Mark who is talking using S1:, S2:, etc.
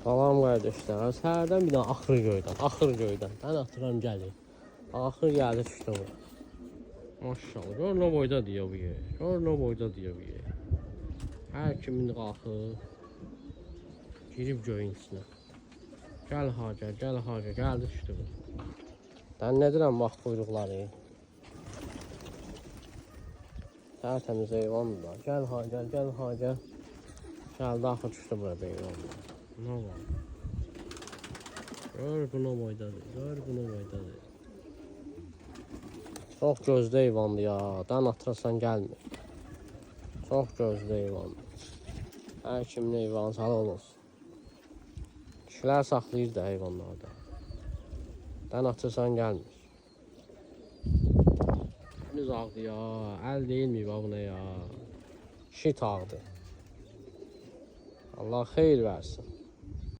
S1: Salam qardaşlar. Səhərdən bir dənə axır göydən. Dən atıram gəlir. Axır gəldi çıxdı bu. Maşallah. Gör nə boyda deyə bu yer. Gör nə boyda deyə bu yer. Hər kimin qalxır. Girib göyün içinə. Gəl haca, gəldi çıxdı bu. Dən nə deyirəm bax quyruqları. Tərtəmiz heyvandır da. Gəl haca. Gəldi axır çıxdı burada heyvanlar. Ne var? Gör bunu boydadır. Çok gözlü heyvandı ya. Dən atırasan gəlmir. Çok gözlü heyvandı. Hər kimin heyvanı sağ olsun. Kişilər saxlayır da heyvanlarda. Dən atırsan gəlmir. Yüz ağdı ya. Əl değil mi bu ne ya? Şit ağdı. Allah xeyir versin.